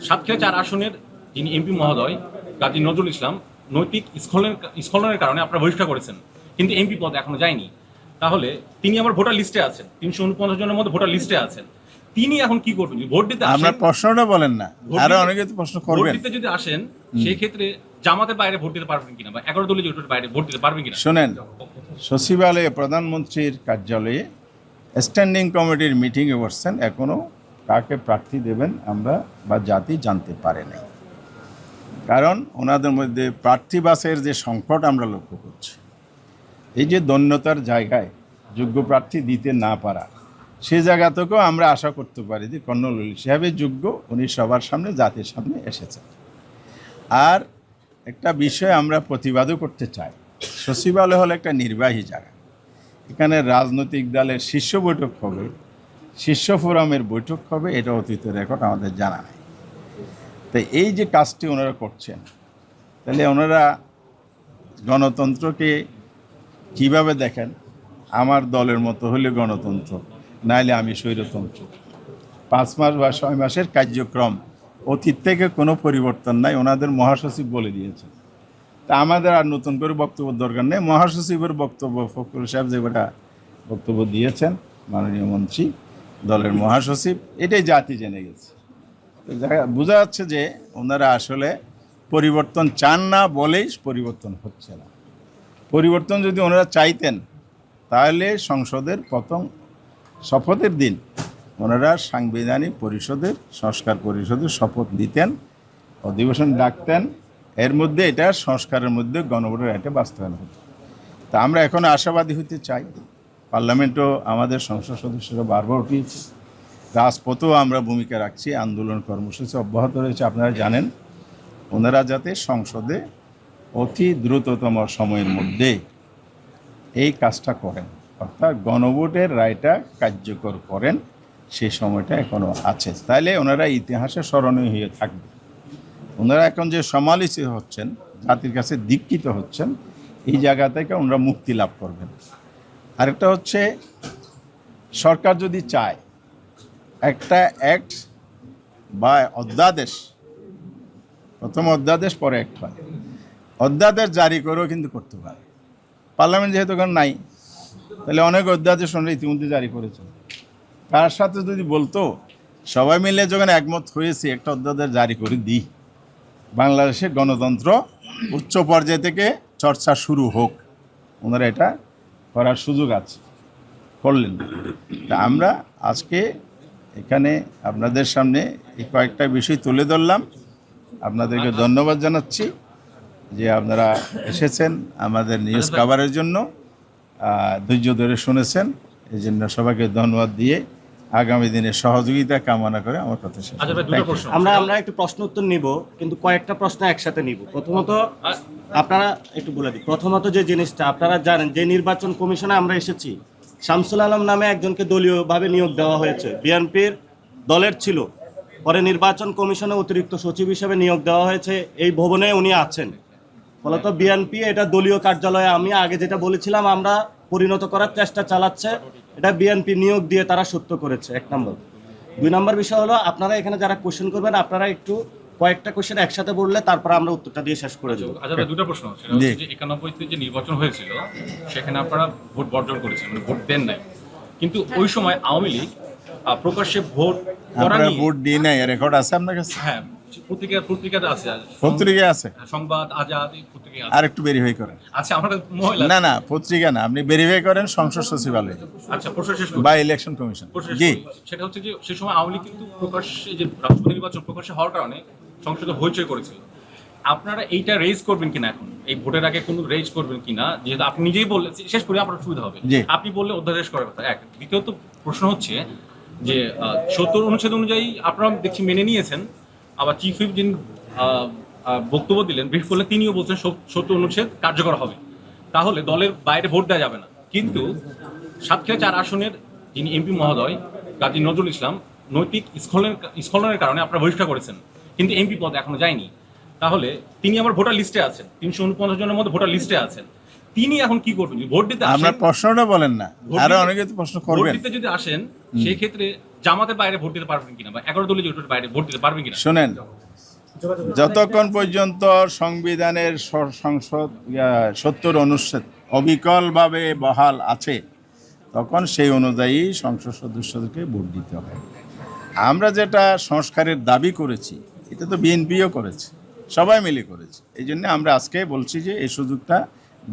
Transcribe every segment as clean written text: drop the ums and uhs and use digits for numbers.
সাতক্ষীরা 4 আসনের যিনি এমপি মহোদয় কাজী নজরুল ইসলাম নৈতিক স্খলনের কারণে আপনারা বহিষ্কার করেছেন, কিন্তু এমপি পদ এখনো যায়নি। তাহলে তিনি আমার ভোটার লিস্টে আছেন, 349 জনের মধ্যে ভোটার লিস্টে আছেন। তিনি এখন কি করবেন? ভোট দিতে আমরা প্রশ্নটা বলেন না, আরো অনেকে তো প্রশ্ন ভোট করবেন। দিতে যদি আসেন সেই ক্ষেত্রে জামাতের বাইরে ভোট দিতে পারবেন কিনা, বা 11 দলীয় জোটের বাইরে ভোট দিতে পারবেন কিনা? শোনেন, সচিবালয়ে প্রধানমন্ত্রীর কার্যালয়ে স্ট্যান্ডিং কমিটির মিটিংয়ে বসছেন, এখনো কাকে প্রার্থী দেবেন আমরা বা জাতি জানতে পারে নাই। কারণ ওনাদের মধ্যে প্রার্থী বাছাইয়ের যে সংকট আমরা লক্ষ্য করছি, এই যে দৈন্যতার জায়গায় যোগ্য প্রার্থী দিতে না পারা, সে জায়গা থেকেও আমরা আশা করতে পারি যে কর্নেল হিসাবে যোগ্য উনি সবার সামনে জাতির সামনে এসেছেন। আর একটা বিষয় আমরা প্রতিবাদও করতে চাই, সচিবালয় হলো একটা নির্বাহী জায়গা, এখানে রাজনৈতিক দলের শীর্ষ বৈঠক হবে, শীর্ষ ফোরামের বৈঠক হবে, এটা অতীত রেকর্ড আমাদের জানা নেই। তাই এই যে কাজটি ওনারা করছেন, তাহলে ওনারা গণতন্ত্রকে কিভাবে দেখেন? আমার দলের মতো হলে গণতন্ত্র, নাইলে আমি স্বৈরতন্ত্র। 5 মাস বা 6 মাসের কার্যক্রম, অতীত থেকে কোনো পরিবর্তন নাই, ওনাদের মহাসচিব বলে দিয়েছেন। তা আমাদের আর নতুন করে বক্তব্য দরকার নেই। মহাসচিবের বক্তব্য, ফখরুল সাহেব যেটা বক্তব্য দিয়েছেন, মাননীয় মন্ত্রী, দলের মহাসচিব, এটাই জাতি জেনে গেছে। বোঝা যাচ্ছে যে ওনারা আসলে পরিবর্তন চান না বলেই পরিবর্তন হচ্ছে না। পরিবর্তন যদি ওনারা চাইতেন তাহলে সংসদের প্রথম শপথের দিন ওনারা সাংবিধানিক পরিষদের, সংস্কার পরিষদের শপথ দিতেন, অধিবেশন ডাকতেন, এর মধ্যে এটা সংস্কারের মধ্যে গণভোটের একটা বাস্তবায়ন হতো। তা আমরা এখন আশাবাদী হতে চাই। পার্লামেন্টও আমাদের সংসদ সদস্যরা বারবার উঠিয়েছে, রাজপথেও আমরা ভূমিকা রাখছি, আন্দোলন কর্মসূচি অব্যাহত রয়েছে। আপনারা জানেন ওনারা যাতে সংসদে অতি দ্রুততম সময়ের মধ্যে এই কাজটা করেন, অর্থাৎ গণভোটের রায়টা কার্যকর করেন, সেই সময়টা এখনও আছে। তাইলে ওনারা ইতিহাসে স্মরণীয় হয়ে থাকবে। ওনারা এখন যে সমালোচিত হচ্ছেন, জাতির কাছে দীক্ষিত হচ্ছেন, এই জায়গা থেকে ওনারা মুক্তি লাভ করবেন। আরেকটা হচ্ছে, সরকার যদি চায় একটা অ্যাক্ট বা অধ্যাদেশ, প্রথম অধ্যাদেশ পরে অ্যাক্ট হয়, অধ্যাদেশ জারি করেও কিন্তু করতে পারে। পার্লামেন্ট যেহেতু এখন নাই, তাহলে অনেক অধ্যাদেশ ওনারা ইতিমধ্যে জারি করেছে। তার সাথে যদি বলতো সবাই মিলে যখন একমত হয়েছে একটা অধ্যাদেশ জারি করে দিই, বাংলাদেশের গণতন্ত্র উচ্চ পর্যায় থেকে চর্চা শুরু হোক, ওনারা এটা করার সুযোগ আছে, করলেন। তা আমরা আজকে এখানে আপনাদের সামনে এই কয়েকটা বিষয় তুলে ধরলাম। আপনাদেরকে ধন্যবাদ জানাচ্ছি যে আপনারা এসেছেন আমাদের নিউজ কভারের জন্য, ধৈর্য ধরে শুনেছেন, এই জন্য সবাইকে ধন্যবাদ দিয়ে আগামী দিনে সহযোগিতা কামনা করে আমার কথা শেষ। আমরা একটু প্রশ্ন উত্তর নিব, কিন্তু কয়েকটা প্রশ্ন একসাথে নিব। প্রথমত আপনারা একটু বলে দিই, প্রথমত যে জিনিসটা আপনারা জানেন, যে নির্বাচন কমিশনে আমরা এসেছি, শামসুল আলম নামে একজনকে দলীয়ভাবে নিয়োগ দেওয়া হয়েছে, বিএনপির দলের ছিল, পরে নির্বাচন কমিশনে অতিরিক্ত সচিব হিসেবে নিয়োগ দেওয়া হয়েছে, এই ভবনে উনি আছেন। ফলত বিএনপি এটা দলীয় কার্যালয়ে, আমি আগে যেটা বলেছিলাম, আমরা পরিণত করার চেষ্টা চালাচ্ছে, এটা বিএনপি নিয়োগ দিয়ে তারা সত্য করেছে, 1 নম্বর। 2 নম্বর বিষয় হলো, আপনারা এখানে যারা কোশ্চেন করবেন, আপনারা একটু কয়েকটা কোশ্চেন একসাথে বললে তারপর আমরা উত্তরটা দিয়ে শেষ করে দেবো। আচ্ছা, দুটো প্রশ্ন। সেটা হচ্ছে যে 91-তে যে নির্বাচন হয়েছিল সেখানে আপনারা ভোট বর্জন করেছেন, মানে ভোট দেন নাই, কিন্তু ওই সময় আওয়ামী লীগ প্রকাশ্যে ভোট আপনারা ভোট দিয়ে নাই, রেকর্ড আছে আপনার কাছে? হ্যাঁ, পত্রিকাতে আছে, পত্রিকা আছে, সংবাদ, আজাদ, এই পত্রিকা আছে। আর একটু ভেরিফাই করেন। আচ্ছা, আমরা মহিলা না পত্রিকা না, আপনি ভেরিফাই করেন সংসদ সচিবালয় আচ্ছা, প্রশ্ন শেষ বা ইলেকশন কমিশন। জি, সেটা হচ্ছে যে সেই সময় আওয়ামী লীগ কিন্তু প্রকাশ্যে, যে রাষ্ট্রপতি নির্বাচন প্রকাশ্যে হওয়ার কারণে সংসদে হইচই করেছিল। আপনারা এইটা রেজ করবেন কিনা এখন, এই ভোটের আগে কোনো রেজ করবেন কিনা? যেহেতু আপনি নিজেই বললেন, শেষ করে আপনার সুবিধা হবে, আপনি বললে অধ্যাদেশ করার কথা। এক, দ্বিতীয়ত প্রশ্ন হচ্ছে যে 70 অনুচ্ছেদ অনুযায়ী আপনারা দেখছি মেনে নিয়েছেন, আবার চিফ হুইপ যিনি বক্তব্য দিলেন, ব্রিফ করলেন, তিনিও বলছেন 70 অনুচ্ছেদ কার্যকর হবে, তাহলে দলের বাইরে ভোট দেওয়া যাবে না। কিন্তু সাতক্ষীরা 4 আসনের যিনি এমপি মহোদয় কাজী নজরুল ইসলাম নৈতিক স্খলনের কারণে আপনারা বহিষ্কার করেছেন, কিন্তু এমপি পদ এখনো যায়নি। তাহলে তিনি আমার ভোটার লিস্টে আছেন, 349 জনের মধ্যে ভোটার লিস্টে আছেন। তিনি এখন কি করবেন? ভোট দিতে আমরা প্রশ্নটা বলেন না, আরো অনেকে তো প্রশ্ন করবেন। ভোট দিতে যদি আসেন সেই ক্ষেত্রে জামাতের বাইরে ভোট দিতে পারবেন কিনা বা 11 দলীয় জোটের বাইরে ভোট দিতে পারবেন কিনা? শোনেন, যতক্ষণ পর্যন্ত সংবিধানের সংসদ 70 অনুচ্ছেদ অবিকলভাবে বহাল আছে তখন সেই অনুযায়ী সংসদ সদস্যদেরকে ভোট দিতে হবে। আমরা যেটা সংস্কারের দাবি করেছি এটা তো বিএনপিও করেছে, সবাই মিলে করেছে। এই জন্য আমরা আজকে বলছি যে এই সুযোগটা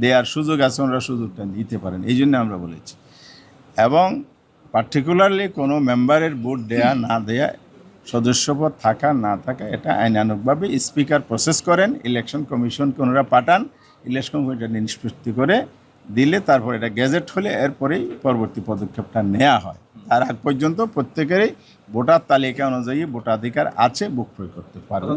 দেওয়ার সুযোগ আছে, ওনারা সুযোগটা দিতে পারেন, এই জন্য আমরা বলেছি। এবং পার্টিকুলারলি কোনো মেম্বারের ভোট দেয়া না দেয়া, সদস্যপদ থাকা না থাকা, এটা আইনানুগভাবে স্পিকার প্রসেস করেন, ইলেকশন কমিশনকে ওনারা পাঠান, ইলেকশন কমিশন নিষ্পত্তি করে দিলে তারপর এটা গেজেট হলে এরপরেই পরবর্তী পদক্ষেপটা নেওয়া হয়। তার আগ পর্যন্ত প্রত্যেকেরই ভোটার তালিকা অনুযায়ী ভোটাধিকার আছে, ভোট প্রয়োগ করতে পারবে।